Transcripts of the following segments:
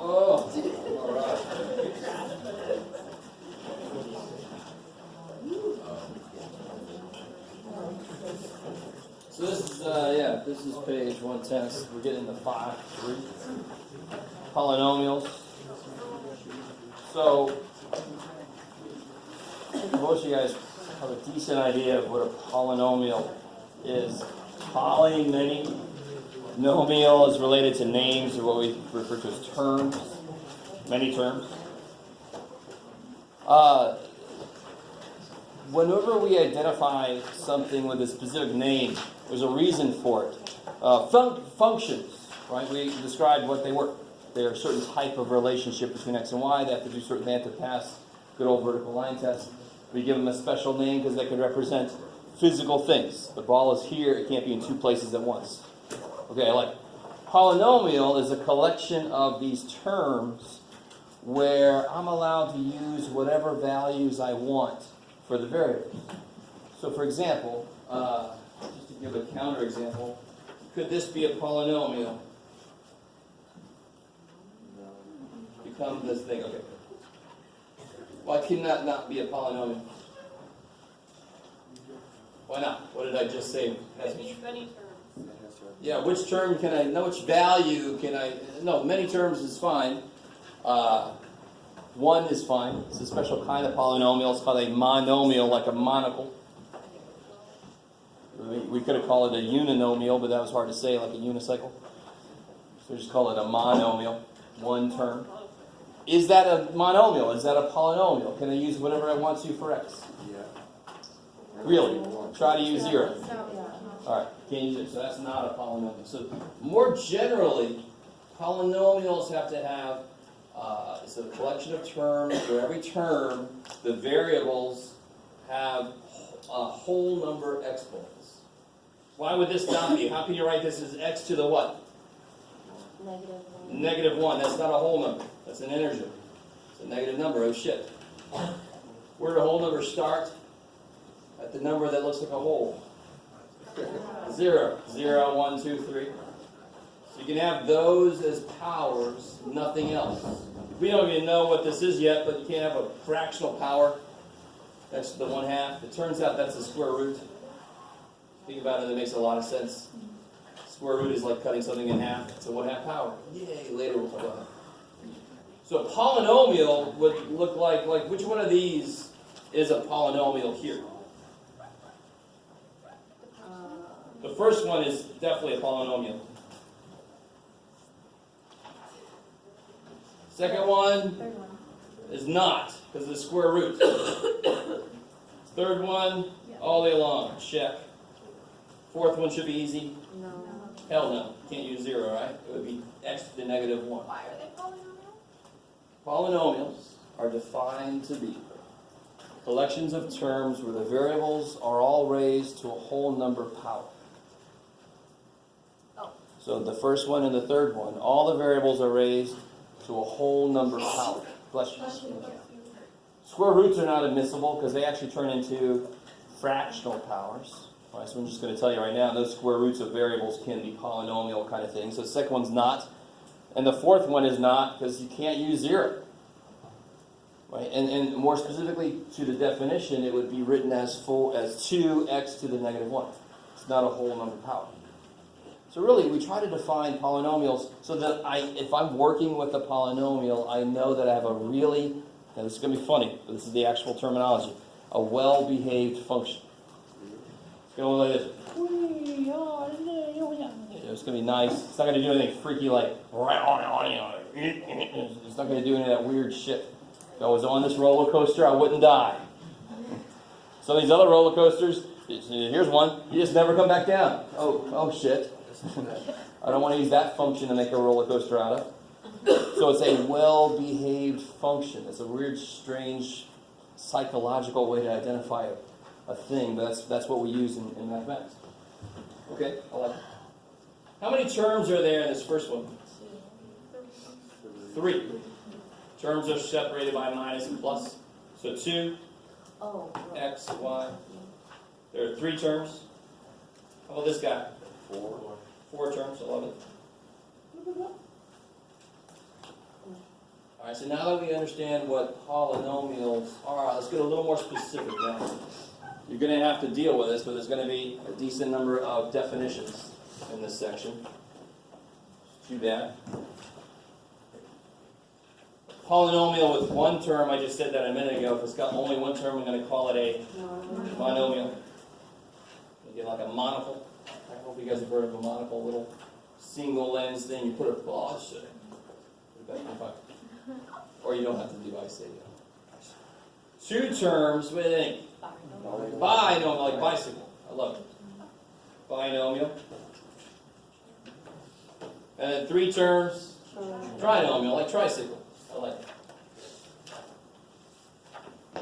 Oh, all right. So this is page 110. We're getting to 5.3. Polynomials. So, most of you guys have a decent idea of what a polynomial is. Poly, many. Nomial is related to names, or what we refer to as terms. Many terms. Whenever we identify something with a specific name, there's a reason for it. Functions, right? We described what they were. They're a certain type of relationship between x and y. They have to do certain, they have to pass good old vertical line test. We give them a special name because they could represent physical things. The ball is here, it can't be in two places at once. Okay, I like it. Polynomial is a collection of these terms where I'm allowed to use whatever values I want for the variables. So for example, just to give a counterexample, could this be a polynomial? Become this thing, okay. Why can that not be a polynomial? Why not? What did I just say? Many terms. Yeah, which term can I, no, which value can I, no, many terms is fine. One is fine. It's a special kind of polynomial. It's called a monomial, like a monocle. We could have called it a uninomial, but that was hard to say, like a unicycle. So we just call it a monomial, one term. Is that a monomial? Is that a polynomial? Can I use whatever I want to for x? Yeah. Really? Try to use 0. All right, can't use it. So that's not a polynomial. So more generally, polynomials have to have it's a collection of terms. For every term, the variables have a whole number exponents. Why would this not be? How can you write this as x to the what? Negative 1. That's not a whole number. That's an integer. It's a negative number. Oh shit. Where do whole numbers start? At the number that looks like a hole. 0. 0, 1, 2, 3. So you can have those as powers, nothing else. We don't even know what this is yet, but you can't have a fractional power. That's the 1/2. It turns out that's a square root. Think about it, it makes a lot of sense. Square root is like cutting something in half. It's a 1/2 power. Yay, later we'll talk about that. So a polynomial would look like which one of these is a polynomial here? The first one is definitely a polynomial. Second one is not, because of the square root. Third one, all day long, check. Fourth one should be easy. No. Hell no, can't use 0, right? It would be x to the negative 1. Why are they polynomial? Polynomials are defined to be collections of terms where the variables are all raised to a whole number power. Oh. So the first one and the third one, all the variables are raised to a whole number power. Bless you. Square roots are not admissible because they actually turn into fractional powers. All right, so I'm just going to tell you right now, those square roots of variables can be polynomial kind of things. So the second one's not. And the fourth one is not because you can't use 0. Right? And more specifically to the definition, it would be written as 2x to the negative 1. It's not a whole number power. So really, we try to define polynomials so that if I'm working with a polynomial, I know that I have a really, now this is going to be funny, but this is the actual terminology, a well-behaved function. It's going to look like this. It's going to be nice. It's not going to do anything freaky like, it's not going to do any of that weird shit. If I was on this roller coaster, I wouldn't die. Some of these other roller coasters, here's one, you just never come back down. Oh shit. I don't want to use that function to make a roller coaster out of. So it's a well-behaved function. It's a weird, strange, psychological way to identify a thing, but that's what we use in mathematics. Okay, I like it. How many terms are there in this first one? 3. Terms are separated by minus and plus. So 2. Oh. X, Y. There are 3 terms. How about this guy? 4 terms, 11. Alright, so now that we understand what polynomials are, let's get a little more specific now. You're going to have to deal with this, but there's going to be a decent number of definitions in this section. Too bad. Polynomial with 1 term, I just said that a minute ago. If it's got only 1 term, I'm going to call it a monomial. Again, like a monocle. I hope you guys have heard of a monocle, little single lens thing. You put a put it back in the pocket. Or you don't have to do I say it. 2 terms, what do you think? Binomial, like bicycle. I love it. Binomial. And then 3 terms, trinomial, like tricycle. I like it.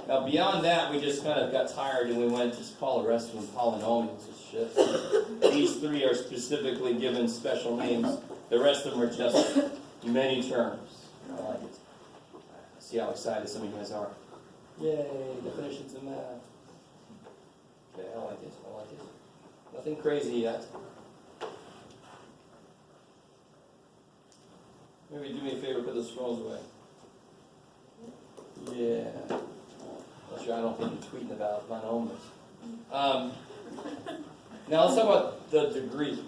Now beyond that, we just kind of got tired and we went to just call the rest of them polynomials and shit. These 3 are specifically given special names. The rest of them are just many terms. I like it. See how excited some of you guys are. Yay, definitions of math. Okay, I like it. I like it. Nothing crazy yet. Maybe do me a favor, put the scrolls away. Yeah. Not sure, I don't think you're tweeting about monomials. Now let's talk about the degree.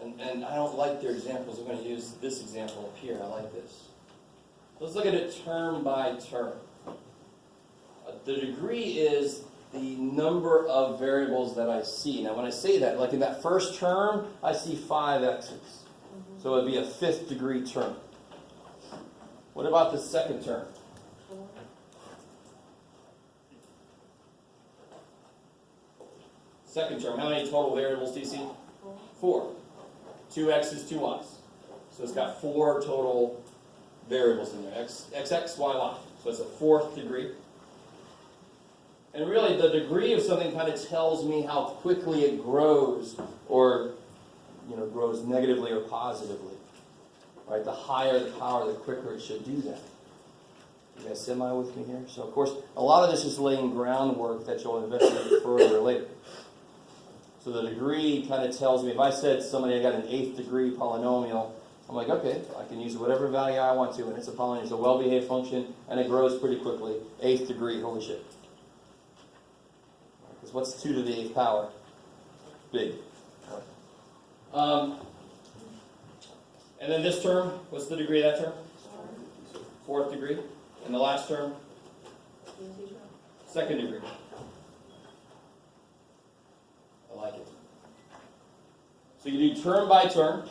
And I don't like their examples. I'm going to use this example up here. I like this. Let's look at it term by term. The degree is the number of variables that I see. Now when I say that, like in that first term, I see 5 x's. So it would be a 5th degree term. What about the second term? Second term, how many total variables do you see? 4. 2 x's, 2 y's. So it's got 4 total variables in there. X, y, y. So it's a 4th degree. And really, the degree of something kind of tells me how quickly it grows, or grows negatively or positively. Right? The higher the power, the quicker it should do that. You guys semi with me here? So, of course, a lot of this is laying groundwork that you'll investigate further later. So the degree kind of tells me, if I said somebody got an 8th degree polynomial, I'm like, okay, I can use whatever value I want to, and it's a polynomial. It's a well-behaved function, and it grows pretty quickly. 8th degree, holy shit. Because what's 2 to the 8th power? Big. And then this term, what's the degree of that term? 4th degree. And the last term? 2nd degree. I like it. So you do term by term.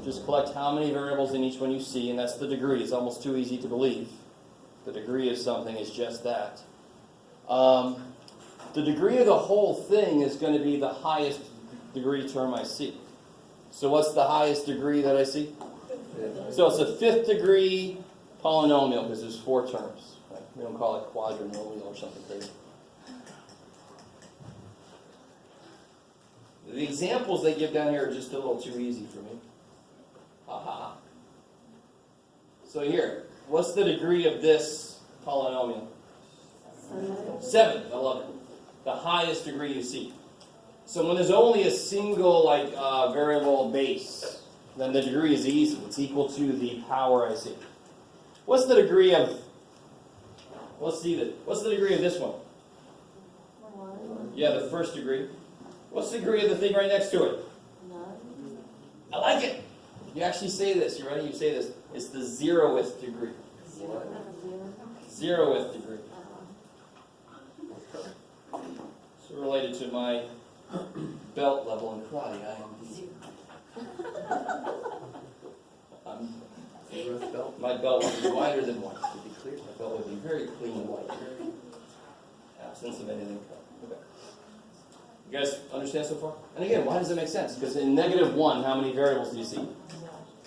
Just collect how many variables in each one you see, and that's the degree. It's almost too easy to believe. The degree of something is just that. The degree of the whole thing is going to be the highest degree term I see. So what's the highest degree that I see? So it's a 5th degree polynomial because there's 4 terms. Right? We don't call it quadrinomial or something crazy. The examples they give down here are just a little too easy for me. Haha. So here, what's the degree of this polynomial? 7. I love it. The highest degree you see. So when there's only a single variable base, then the degree is easy. It's equal to the power I see. What's the degree of? Let's see that. What's the degree of this one? 1. Yeah, the 1st degree. What's the degree of the thing right next to it? None. I like it. You actually say this. You ready? You say this. It's the 0th degree. 0th degree. So related to my belt level in karate, my belt would be wider than white. To be clear, my belt would be very clean white. Absence of anything. Okay. You guys understand so far? And again, why does it make sense? Because in -1, how many variables do you see?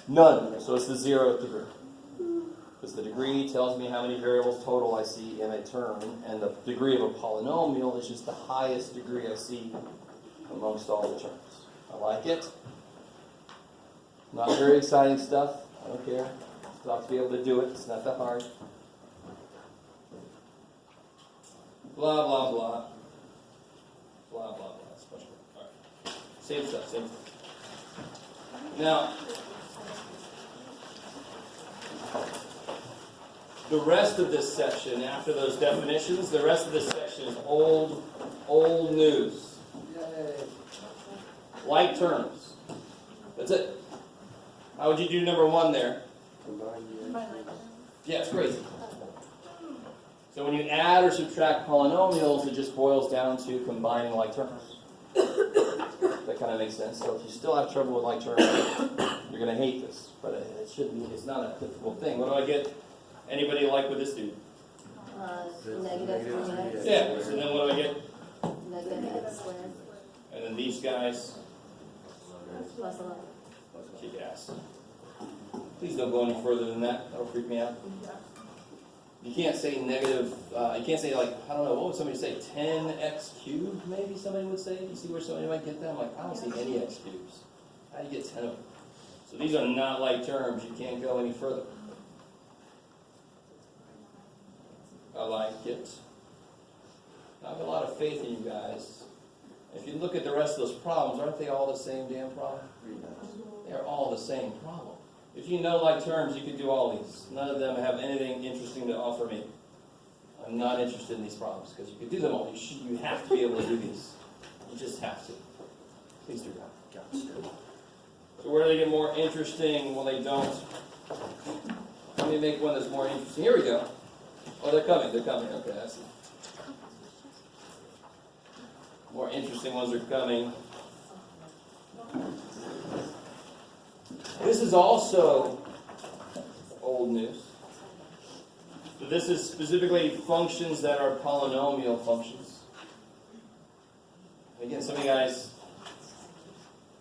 None. So it's the 0th degree. Because the degree tells me how many variables total I see in a term, and the degree of a polynomial is just the highest degree I see amongst all the terms. I like it. Not very exciting stuff. I don't care. Just have to be able to do it. It's not that hard. blah, blah, blah. Blah, blah, blah. That's much more. All right. Same stuff, same stuff. Now, the rest of this section, after those definitions, the rest of this section is old news. Yay. Like terms. That's it. How would you do number 1 there? Yeah, it's crazy. So when you add or subtract polynomials, it just boils down to combining like terms. That kind of makes sense. So if you still have trouble with like terms, you're going to hate this. But it shouldn't be. It's not a difficult thing. What do I get? Anybody like with this dude? Negative 3x. Yeah. So then what do I get? Negative x squared. And then these guys. Plus 11. Kick ass. Please don't go any further than that. That'll freak me out. You can't say negative, you can't say like, I don't know, what would somebody say? 10x cubed, maybe somebody would say? You see where somebody might get that? I'm like, I don't see any x cubes. How do you get 10 of them? So these are not like terms. You can't go any further. I like it. I have a lot of faith in you guys. If you look at the rest of those problems, aren't they all the same damn problem? They're all the same problem. If you know like terms, you can do all these. None of them have anything interesting to offer me. I'm not interested in these problems because you can do them all. You have to be able to do these. You just have to. Please do that. So where do they get more interesting? Well, they don't. Let me make one that's more interesting. Here we go. Oh, they're coming. They're coming. Okay, I see. More interesting ones are coming. This is also old news. So this is specifically functions that are polynomial functions. Again, some of you guys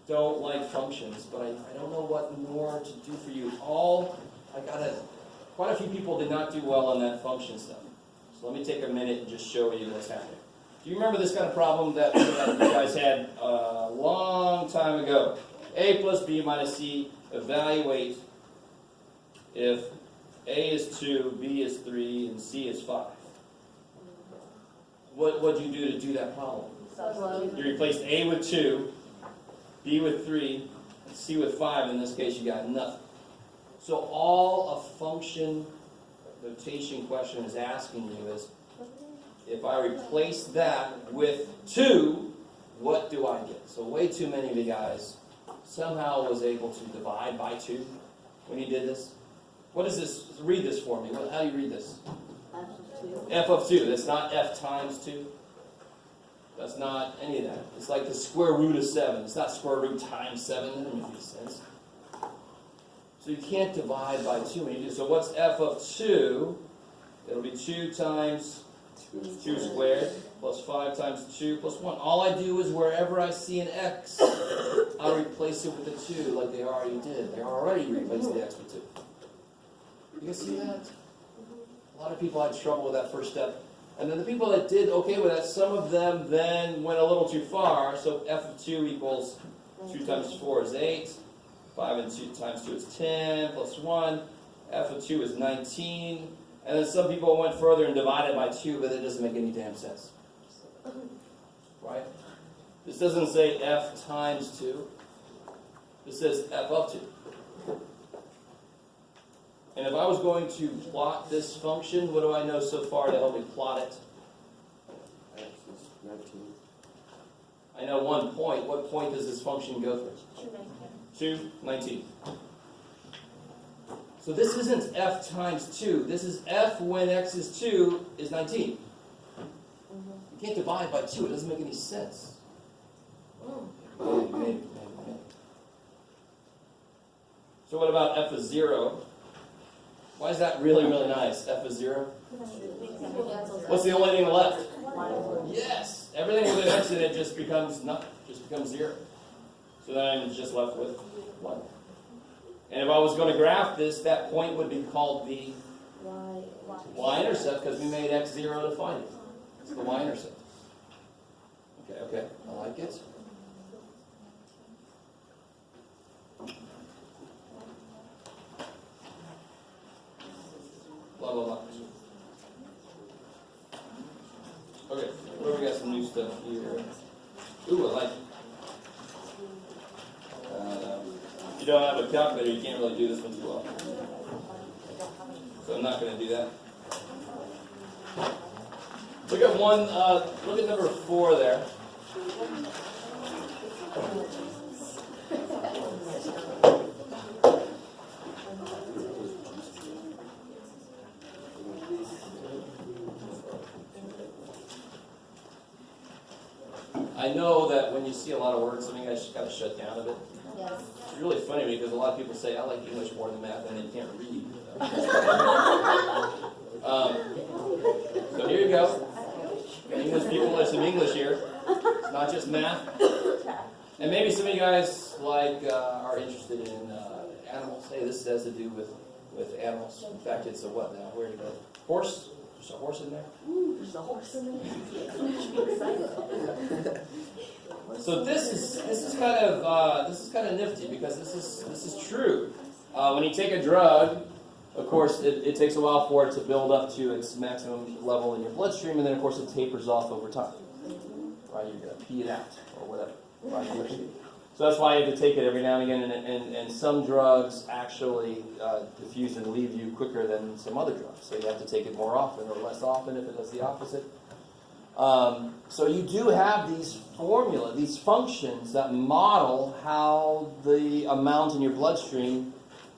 don't like functions, but I don't know what more to do for you. Quite a few people did not do well on that function stuff. So let me take a minute and just show you what's happening. Do you remember this kind of problem that you guys had a long time ago? A plus B minus C, evaluate if A is 2, B is 3, and C is 5. What did you do to do that problem? You replaced A with 2, B with 3, and C with 5. In this case, you got nothing. So all a function notation question is asking you is, if I replace that with 2, what do I get? So way too many of you guys somehow was able to divide by 2 when you did this. What is this? Read this for me. How do you read this? F of 2. That's not F times 2. That's not any of that. It's like the square root of 7. It's not square root times 7. That doesn't make any sense. So you can't divide by 2 when you do. So what's F of 2? It'll be 2 times 2 squared plus 5 times 2 plus 1. All I do is wherever I see an x, I'll replace it with a 2 like they already did. They already replaced the x with 2. You can see that? A lot of people had trouble with that first step. And then the people that did okay with that, some of them then went a little too far. So f of 2 equals 2 times 4 is 8. 5 and 2 times 2 is 10 plus 1. F of 2 is 19. And then some people went further and divided by 2, but it doesn't make any damn sense. Right? This doesn't say f times 2. This says f of 2. And if I was going to plot this function, what do I know so far to help me plot it? X is 19. I know one point. What point does this function go through? 2, 19. So this isn't f times 2. This is f when x is 2 is 19. You can't divide by 2. It doesn't make any sense. Maybe. So what about f of 0? Why is that really, really nice? F of 0? What's the only thing left? Yes! Everything with an x in it just becomes nothing. Just becomes 0. So then I'm just left with 1. And if I was going to graph this, that point would be called the y-intercept because we made x 0 to find it. It's the y-intercept. Okay, I like it. Blah, blah, blah. some new stuff here. Ooh, I like it. If you don't have a calculator, you can't really do this one too well. So I'm not going to do that. Look at look at number 4 there. I know that when you see a lot of words, some of you guys just got to shut down a bit. Yes. It's really funny because a lot of people say, I like English more than math, and they can't read. So here you go. English people, there's some English here. It's not just math. And maybe some of you guys are interested in animals. Hey, this has to do with animals. In fact, it's a what now? Where to go? Horse? There's a horse in there? Ooh, there's a horse in there. So this is kind of nifty because this is true. When you take a drug, of course, it takes a while for it to build up to its maximum level in your bloodstream, and then of course it tapers off over time. Right? You're gonna pee it out or whatever. Right? So that's why you have to take it every now and again, and some drugs actually diffuse and leave you quicker than some other drugs. So you have to take it more often or less often if it does the opposite. So you do have these formula, these functions that model how the amount in your bloodstream,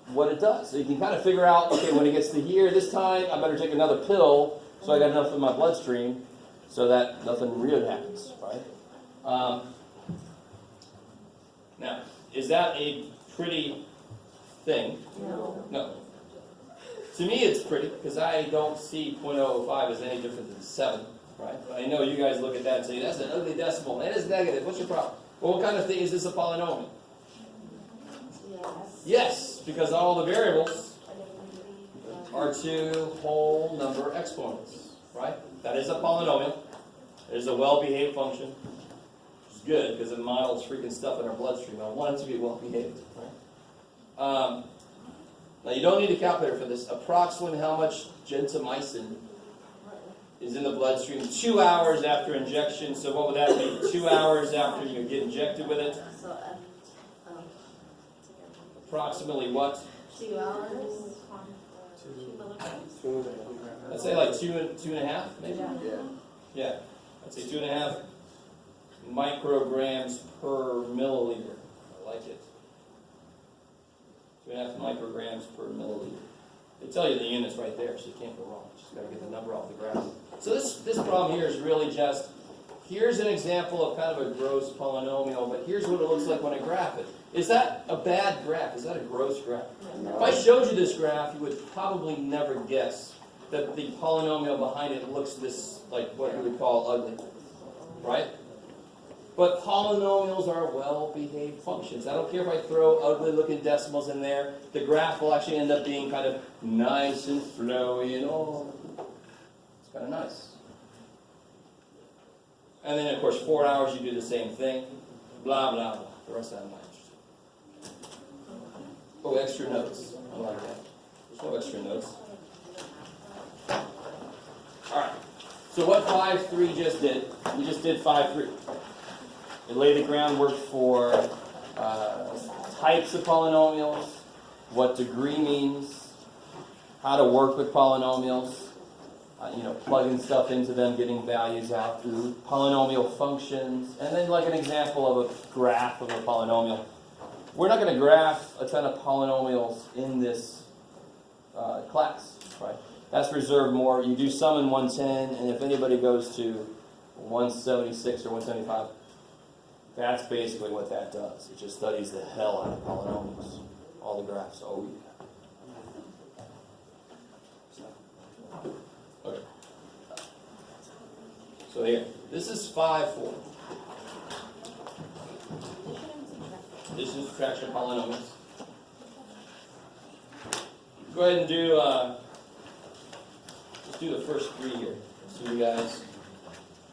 what it does. So you can kind of figure out, okay, when it gets to here, this time I better take another pill so I got enough in my bloodstream so that nothing weird happens, right? Now, is that a pretty thing? No. To me, it's pretty because I don't see 0.005 as any different than 7. Right? But I know you guys look at that and say, that's an ugly decimal. That is negative. What's your problem? Well, what kind of thing is this a polynomial? Yes, because all the variables are 2 whole number exponents. Right? That is a polynomial. It is a well-behaved function. Which is good because it models freaking stuff in our bloodstream. I want it to be well-behaved. Right? Now, you don't need a calculator for this. Approximately how much gentamicin is in the bloodstream 2 hours after injection. So what would that be? 2 hours after you get injected with it? Approximately what? 2 hours. I'd say like two and a half, maybe? Yeah. Yeah. I'd say 2.5 micrograms per milliliter. I like it. 2.5 micrograms per milliliter. They tell you the units right there, so you can't go wrong. You just got to get the number off the graph. So this problem here is really just, here's an example of kind of a gross polynomial, but here's what it looks like when I graph it. Is that a bad graph? Is that a gross graph? No. If I showed you this graph, you would probably never guess that the polynomial behind it looks this, like what you would call ugly. Right? But polynomials are well-behaved functions. I don't care if I throw ugly-looking decimals in there. The graph will actually end up being kind of nice and flowy and it's kind of nice. And then, of course, 4 hours you do the same thing. Blah, blah, blah. The rest of that I'm not interested. Oh, extra notes. I like that. There's no extra notes. All right. So what 5-3 just did, we just did 5-3. It laid the groundwork for types of polynomials, what degree means, how to work with polynomials, plugging stuff into them, getting values out through polynomial functions, and then like an example of a graph of a polynomial. We're not going to graph a ton of polynomials in this class, right? That's reserved more. You do some in 110, and if anybody goes to 176 or 175, that's basically what that does. It just studies the hell out of polynomials. All the graphs. Oh, yeah. Okay. So here, this is 5-4. This is fraction polynomials. Go ahead and do, let's do the first 3 here. So you guys,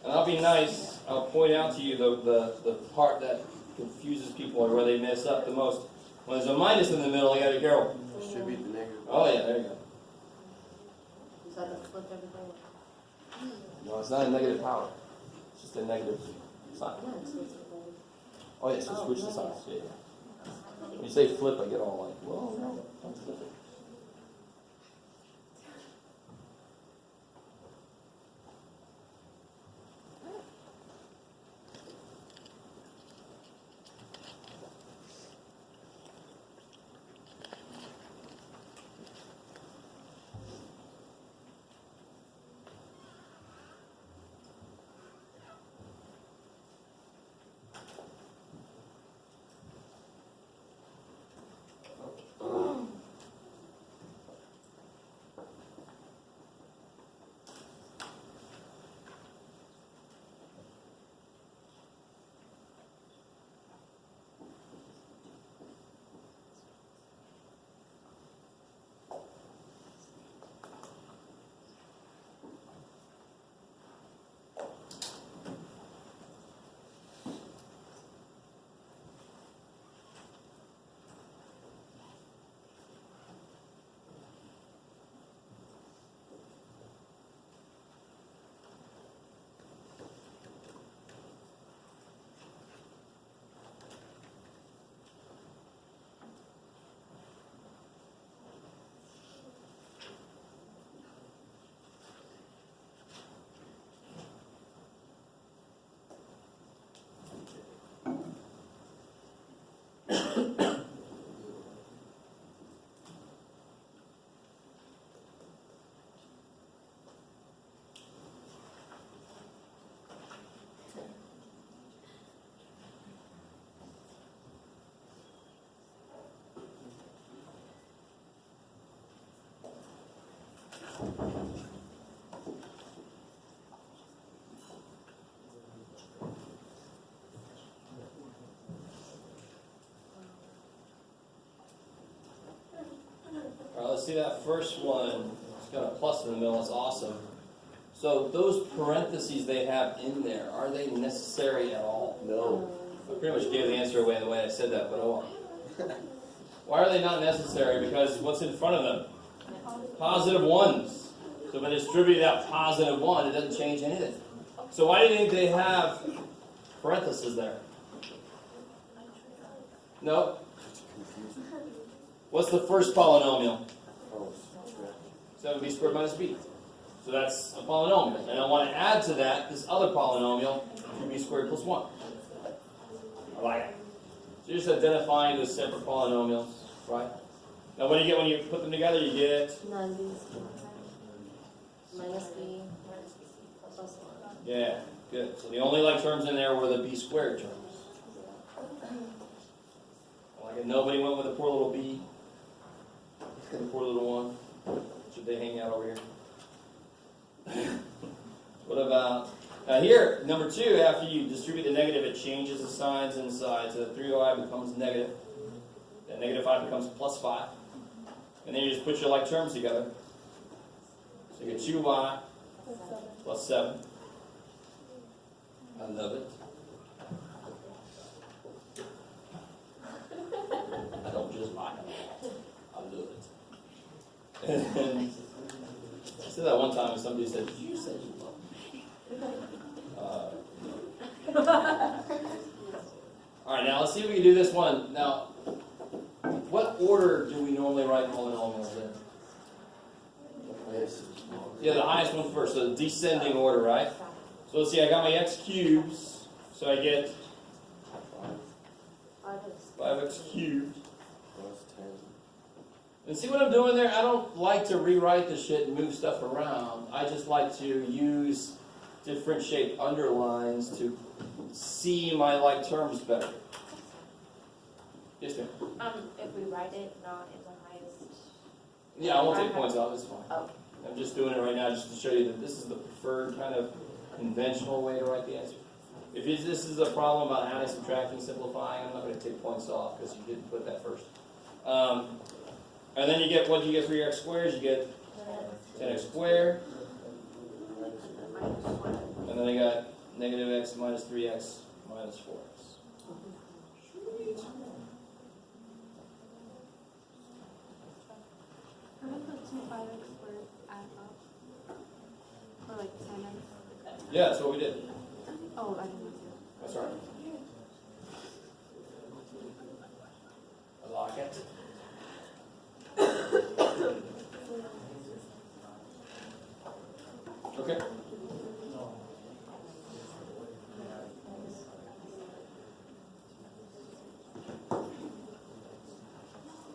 and I'll be nice. I'll point out to you the part that confuses people or where they mess up the most. When there's a minus in the middle, you got to be careful. It should be the negative. Oh yeah, there you go. Is that the flip everything? No, it's not a negative power. just a negative sign. Yeah, it's supposed to be. Oh yeah, so switch the signs. Yeah, yeah. When you say flip, I get all like, well, no, don't flip it. All right, let's see that first one. It's got a plus in the middle. That's awesome. So those parentheses they have in there, are they necessary at all? No. I pretty much gave the answer away the way I said that, but oh well. Why are they not necessary? Because what's in front of them? Positive ones. So if I distribute that positive one, it doesn't change anything. So why do you think they have parentheses there? No? What's the first polynomial? Oh, 7b squared minus b. So that's a polynomial. And I want to add to that this other polynomial, 2b squared plus 1. I like it. So you're just identifying those separate polynomials, right? Now what do you get when you put them together? You get 9b minus b plus 1. yeah, good. So the only like terms in there were the b squared terms. Like if nobody went with a poor little b, the poor little one. Should they hang out over here? What about here, number 2, after you distribute the negative, it changes the signs inside. So the 3y becomes negative. Then negative 5 becomes plus 5. And then you just put your like terms together. So you get 2y plus 7. I love it. I don't just like it. I love it. And I said that one time and somebody said, "Did you say you love me?" All right, now let's see if we can do this one. Now, what order do we normally write polynomials in? Yeah, the highest one first, so descending order, right? So let's see, I got my x cubes, so I get 5x cubed. plus 10. And see what I'm doing there? I don't like to rewrite the shit and move stuff around. I just like to use different shaped underlines to see my like terms better. Yes, ma'am? If we write it not in the highest. Yeah, I won't take points off, it's fine. Oh. I'm just doing it right now just to show you that this is the preferred kind of conventional way to write the answer. If this is a problem about adding, subtracting, simplifying, I'm not going to take points off because you didn't put that first. And then you get, what do you get for your x squares? You get 10x squared. And then I got negative x minus 3x minus 4x. How do the 2 5x squared add up? Or like 10x? Yeah, that's what we did. Oh, I didn't see That's right. I like it. Okay.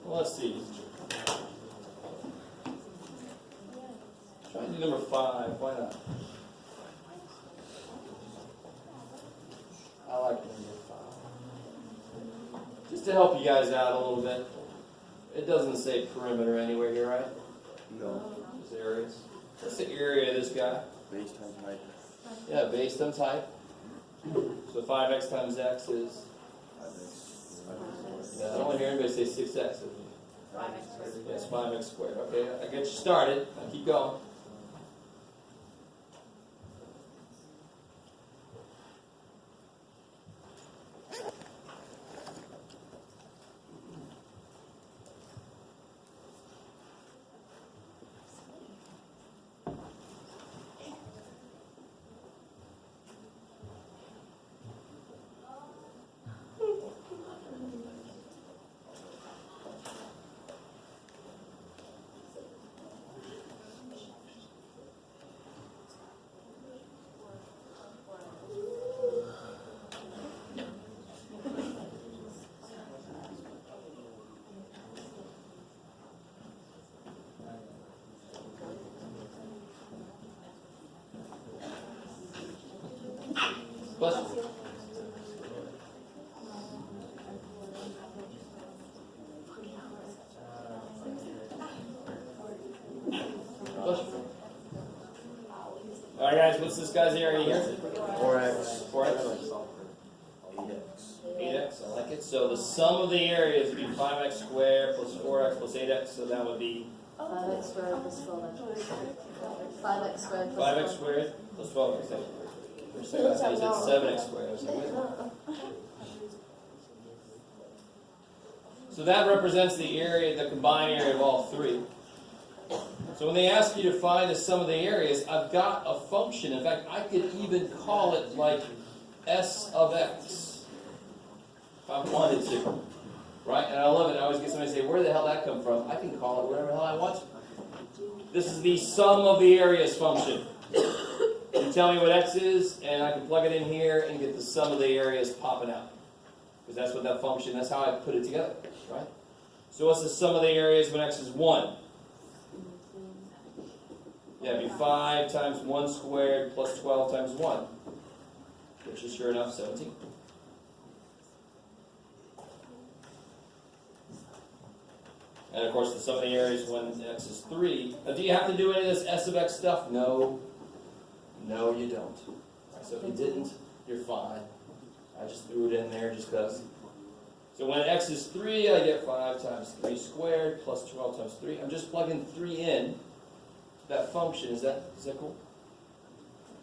Well, let's see. Try to do number 5. Why not? I like number 5. Just to help you guys out a little bit. It doesn't say perimeter anywhere here, right? No. These areas. What's the area of this guy? Base times height. Yeah, base times height. So 5x times x is. Yeah, I don't want to hear anybody say 6x. 5x squared. Yes, 5x squared. Okay, I get you started. Now keep going. Question? Question? All right, guys. What's this guy's area here? 4x. 4x. 8x. I like it. So the sum of the areas would be 5x squared plus 4x plus 8x. So that would be 5x squared plus 12x. 5x squared plus 5x squared plus 12x. For a second, I thought you said 7x squared. I was like, wait. So that represents the area, the combined area of all three. So when they ask you to find the sum of the areas, I've got a function. In fact, I could even call it like S of x, if I wanted to. Right? And I love it. I always get somebody to say, where the hell did that come from? I can call it whatever the hell I want to. This is the sum of the areas function. You tell me what x is, and I can plug it in here and get the sum of the areas popping out. Because that's what that function, that's how I put it together. Right? So what's the sum of the areas when x is 1? Yeah, it'd be 5 times 1 squared plus 12 times 1. Which is sure enough 17. And of course the sum of the areas when x is 3. Now do you have to do any of this S of x stuff? No. No, you don't. So if you didn't, you're fine. I just threw it in there just because. So when x is 3, I get 5 times 3 squared plus 12 times 3. I'm just plugging 3 in that function. Is that cool?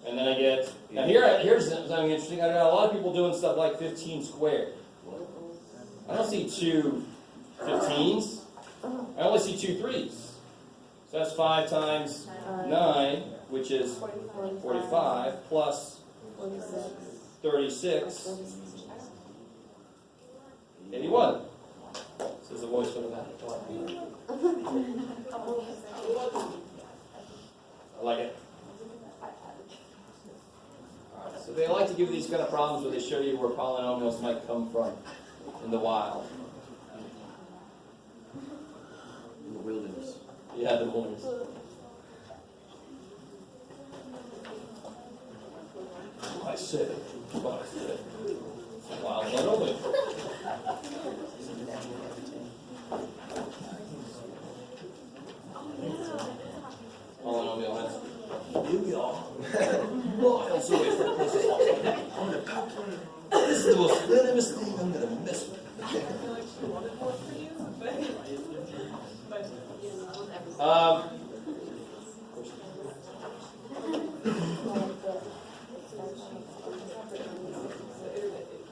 And then I get, now here's something interesting. I got a lot of people doing stuff like 15 squared. I don't see 2 15s. I only see 2 3s. So that's 5 times 9, which is 45, plus 36, 81. Says the voice from the back. I like it. Alright, so they like to give these kind of problems where they show you where polynomials might come from in the wild. In the wilderness. Yeah, the wilderness. I said it. What I said. It's a wild one only. Polynomial has miles away from the closest one. I'm gonna poke you. This is the most venomous thing I'm gonna mess with.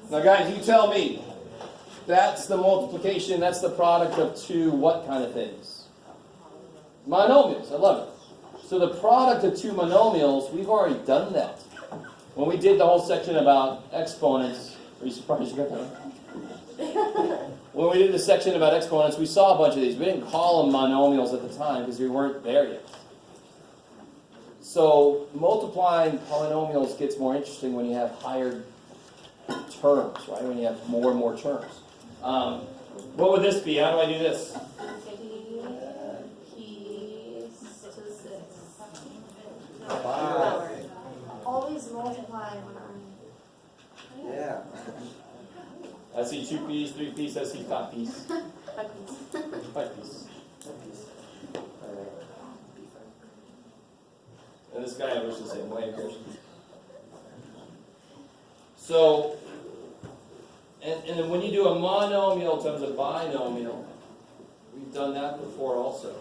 Now guys, you tell me, that's the multiplication, that's the product of 2 what kind of things? Monomials, I love it. So the product of 2 monomials, we've already done that. when we did the whole section about exponents, are you surprised you got that one? When we did the section about exponents, we saw a bunch of these. We didn't call them monomials at the time because we weren't there yet. So multiplying polynomials gets more interesting when you have higher terms, right? When you have more and more terms. What would this be? How do I do this? Always multiply when I'm. Yeah. I see 2p's, 3p's, I see 5p's. 5p's. And this guy works the same way, of course. So, and then when you do a monomial times a binomial, we've done that before also.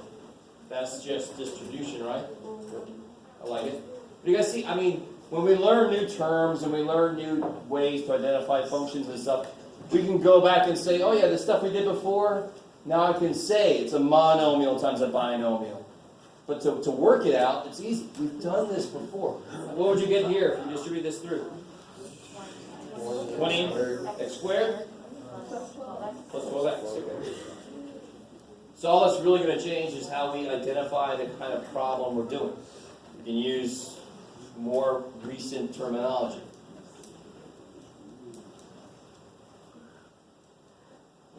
That's just distribution, right? I like it. But you guys see, I mean, when we learn new terms and we learn new ways to identify functions and stuff, we can go back and say, oh yeah, the stuff we did before, now I can say it's a monomial times a binomial. But to work it out, it's easy. We've done this before. What would you get here if you distribute this through? 20 x squared plus 12x. Okay. So all that's really going to change is how we identify the kind of problem we're doing. We can use more recent terminology.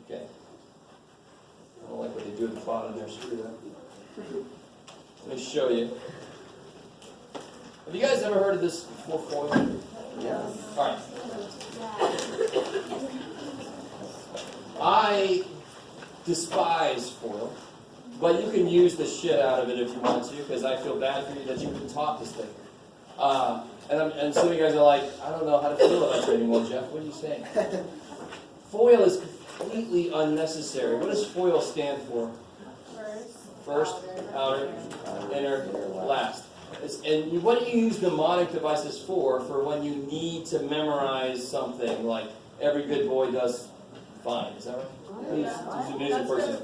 Okay. I don't like what they do at the bottom there. Screw that. Let me show you. Have you guys ever heard of this before foil? Yeah. All right. I despise foil, but you can use the shit out of it if you want to, because I feel bad for you that you even taught this thing. And some of you guys are like, I don't know how to feel about it anymore, Jeff. What are you saying? Foil is completely unnecessary. What does foil stand for? First, outer, inner, last. And what do you use mnemonic devices for when you need to memorize something like every good boy does fine? Is that right? Who's a music person?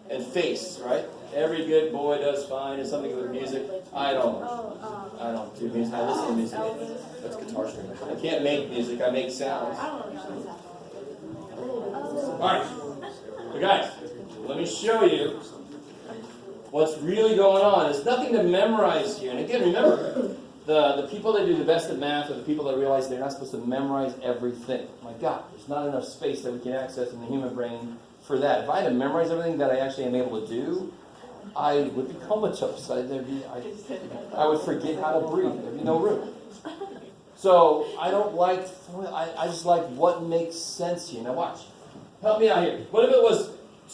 And face, right? Every good boy does fine is something with music. I don't do music. I listen to music. That's guitar string. I can't make music. I make sounds. All right. So guys, let me show you what's really going on. There's nothing to memorize here. And again, remember, the people that do the best at math are the people that realize they're not supposed to memorize everything. My God, there's not enough space that we can access in the human brain for that. If I had to memorize everything that I actually am able to do, I would be comatose. I would forget how to breathe. There'd be no room. So I don't like, I just like what makes sense here. Now watch. Help me out here. What if it was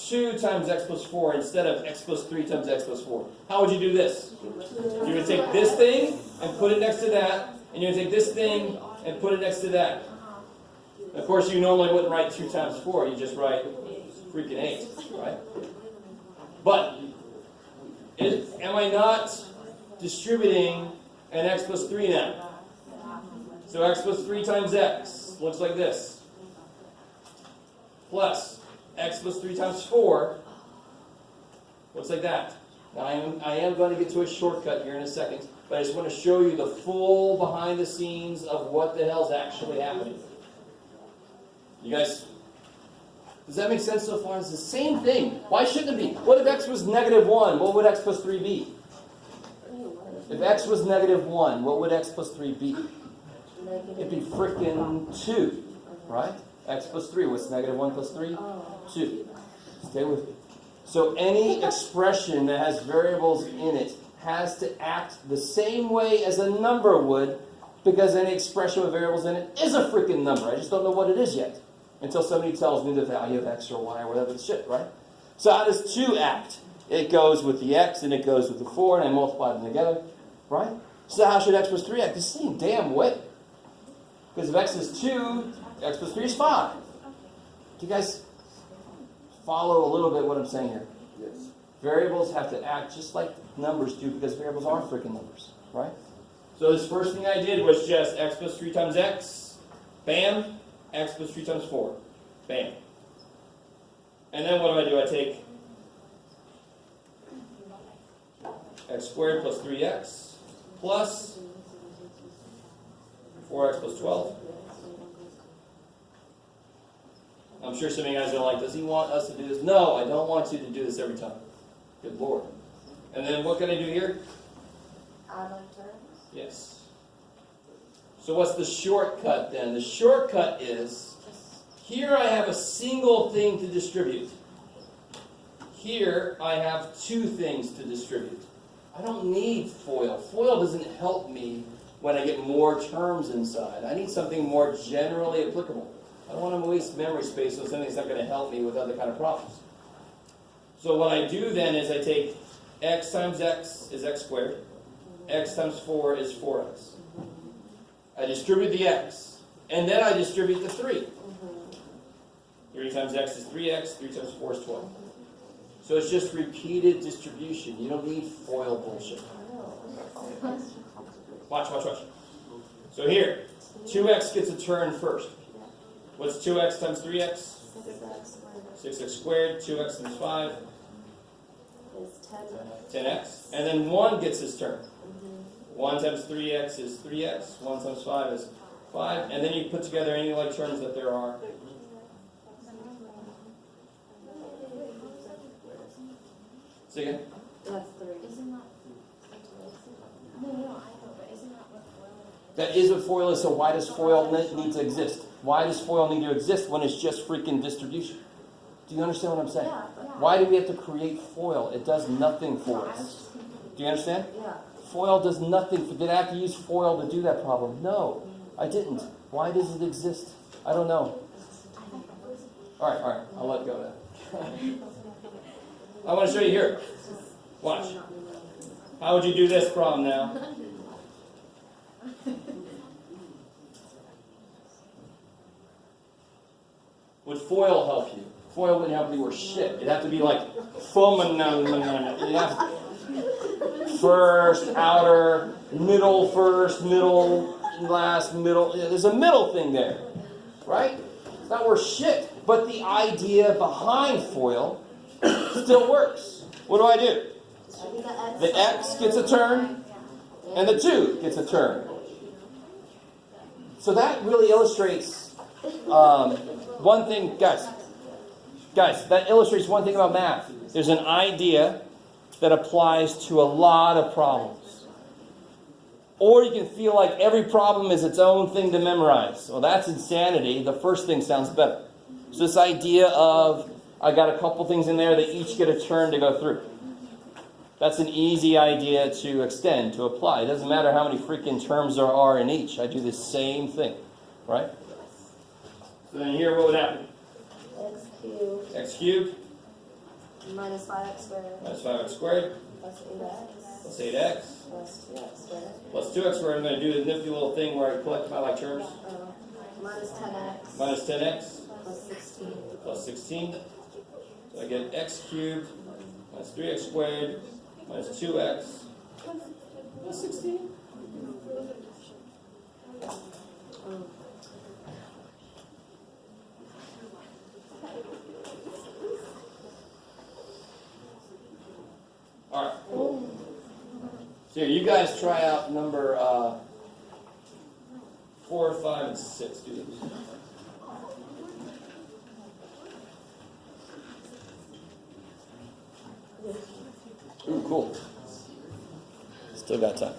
2 times x plus 4 instead of x plus 3 times x plus 4? How would you do this? You would take this thing and put it next to that, and you would take this thing and put it next to that. Of course, you normally wouldn't write 2 times 4. You just write freaking 8, right? But am I not distributing an x plus 3 now? So x plus 3 times x looks like this. Plus x plus 3 times 4 looks like that. Now I am going to get to a shortcut here in a second, but I just want to show you the full behind the scenes of what the hell's actually happening. You guys, does that make sense so far? It's the same thing. Why shouldn't it be? What if x was -1? What would x plus 3 be? If x was -1, what would x plus 3 be? It'd be frickin' 2, right? X plus 3, what's -1 plus 3? 2. Stay with me. So any expression that has variables in it has to act the same way as a number would, because any expression with variables in it is a freaking number. I just don't know what it is yet, until somebody tells me the value of x or y or whatever the shit, right? So how does 2 act? It goes with the x and it goes with the 4, and I multiply them together, right? So how should x plus 3 act? The same damn way. Because if x is 2, x plus 3 is 5. Do you guys follow a little bit what I'm saying here? Yes. Variables have to act just like numbers do, because variables are freaking numbers, right? So this first thing I did was just x plus 3 times x, bam, x plus 3 times 4, bam. And then what do? I take x squared plus 3x plus 4x plus 12. I'm sure some of you guys are like, does he want us to do this? No, I don't want you to do this every time. Good Lord. And then what can I do here? Add like terms. Yes. So what's the shortcut then? The shortcut is, here I have a single thing to distribute. Here I have two things to distribute. I don't need FOIL. FOIL doesn't help me when I get more terms inside. I need something more generally applicable. I don't want to waste memory space on something that's not going to help me with other kind of problems. So what I do then is I take x times x is x squared. X times 4 is 4x. I distribute the x. And then I distribute the 3. 3 times x is 3x. 3 times 4 is 12. So it's just repeated distribution. You don't need FOIL bullshit. Watch. So here, 2x gets a turn first. What's 2x times 3x? 6x squared. 2x times 5 Is 10x. And then 1 gets his turn. 1 times 3x is 3x. 1 times 5 is 5. And then you put together any like terms that there are. Say again? That's 3. Isn't that? No, I know, but isn't that what FOIL is? That is what FOIL is, so why does FOIL need to exist? Why does FOIL need to exist when it's just freaking distribution? Do you understand what I'm saying? Yeah. Why do we have to create FOIL? It does nothing for us. Do you understand? Yeah. FOIL does nothing. Did I have to use FOIL to do that problem? No, I didn't. Why does it exist? I don't know. All right, I'll let go of that. I want to show you here. Watch. How would you do this problem now? Would FOIL help you? FOIL wouldn't help you worth shit. It'd have to be like you'd have first, outer, middle, first, middle, last, middle. There's a middle thing there, right? It's not worth shit. But the idea behind FOIL still works. What do I do? The x gets a turn, and the 2 gets a turn. So that really illustrates one thing, guys, that illustrates one thing about math. There's an idea that applies to a lot of problems. Or you can feel like every problem is its own thing to memorize. Well, that's insanity. The first thing sounds better. So this idea of, I got a couple things in there that each get a turn to go through. That's an easy idea to extend, to apply. It doesn't matter how many freaking terms there are in each. I do the same thing, right? So then here, what would happen? X cubed. X cubed Minus 5x squared. minus 5x squared Plus 8x. plus 8x Plus 2x squared. plus 2x squared. I'm going to do the nifty little thing where I collect my like terms. Minus 10x. Minus 10x Plus 16. plus 16. So I get x cubed minus 3x squared minus 2x plus 16. All right. So here, you guys try out number 4, 5, and 6. Do these. Ooh, cool. Still got time.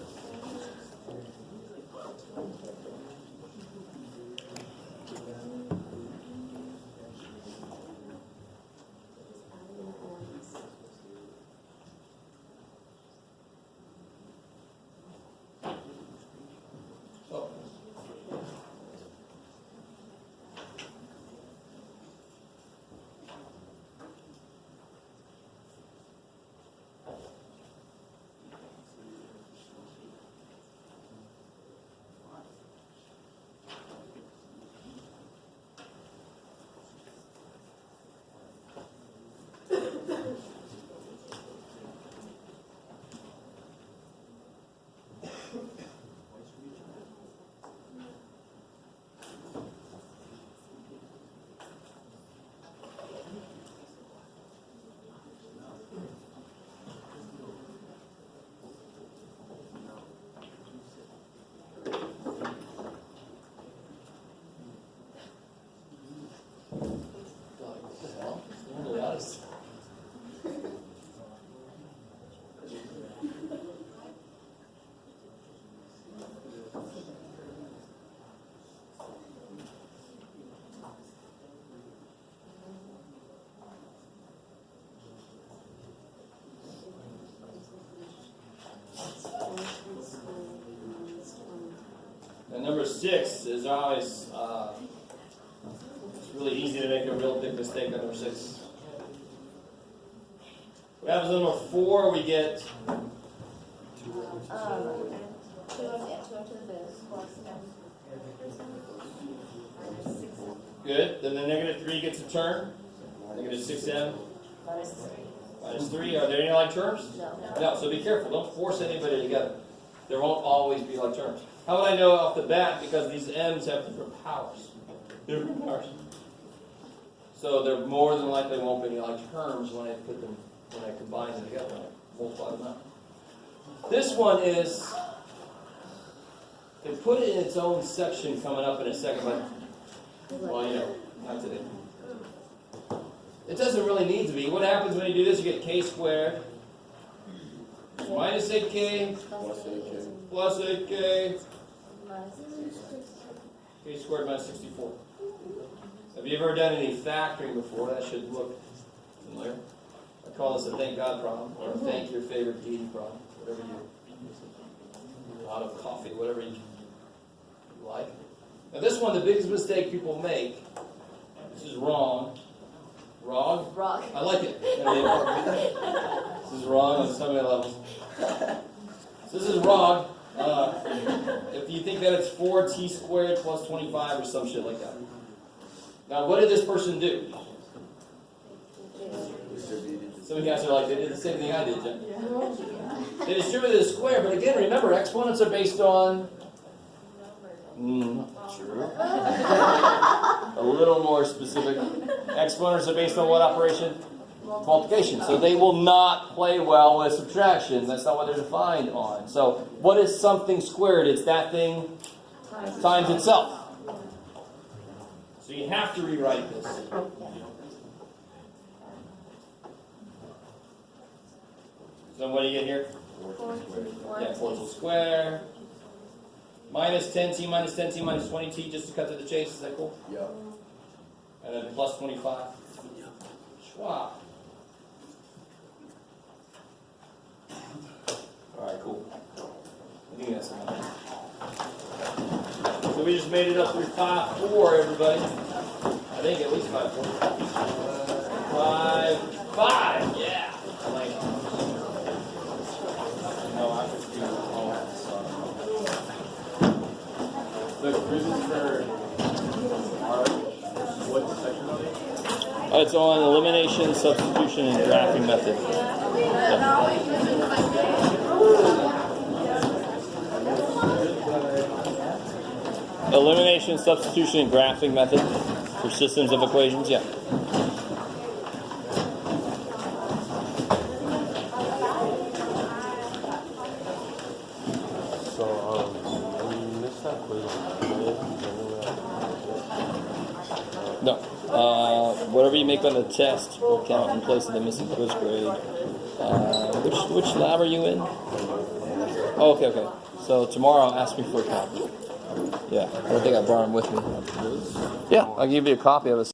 Oh. 6 is always, it's really easy to make a real big mistake on number 6. What happens on number 4? We get 2 to the base. good. Then the negative 3 gets a term. Negative 6m minus 3. Are there any like terms? No, so be careful. Don't force anybody together. There won't always be like terms. How would I know off the bat? Because these m's have different powers. Different powers. So there more than likely won't be any like terms when I combine them together, when I multiply them out. This one is, they put it in its own section coming up in a second, but, well, you know, not today. It doesn't really need to be. What happens when you do this? You get k squared minus 8k plus 8k k squared minus 64. Have you ever done any factoring before? That should look familiar. I call this a thank God problem, or a thank your favorite deity problem, whatever you, a lot of coffee, whatever you like. Now this one, the biggest mistake people make, this is wrong. Wrong? Rock. I like it. This is wrong on so many levels. So this is wrong. If you think that it's 4t squared plus 25 or some shit like that. Now, what did this person do? Some of you guys are like, they did the same thing I did, Jen. They distributed the square, but again, remember, exponents are based on... true. A little more specific. Exponents are based on what operation? Multiplication. So they will not play well with subtraction. That's not what they're defined on. So what is something squared? It's that thing times itself. So you have to rewrite this. So what do you get here? 4 to square. Minus 10t minus 10t minus 20t, just to cut to the chase. Is that cool? Yeah. And then plus 25. Schwab. Alright, cool. I think that's enough. So we just made it up through 5-4, everybody. I think at least 5-4. 5-5, yeah. I like it. No, I could do all that. The quizzes for art, what section are they? It's on elimination, substitution, and graphing method. Yeah. Elimination, substitution, and graphing method for systems of equations, yeah. No. Whatever you make on the test will count in place of the missing quiz grade. Which lab are you in? Oh, okay. So tomorrow, ask me for a copy. Yeah, I don't think I brought them with me. Yeah, I'll give you a copy of it.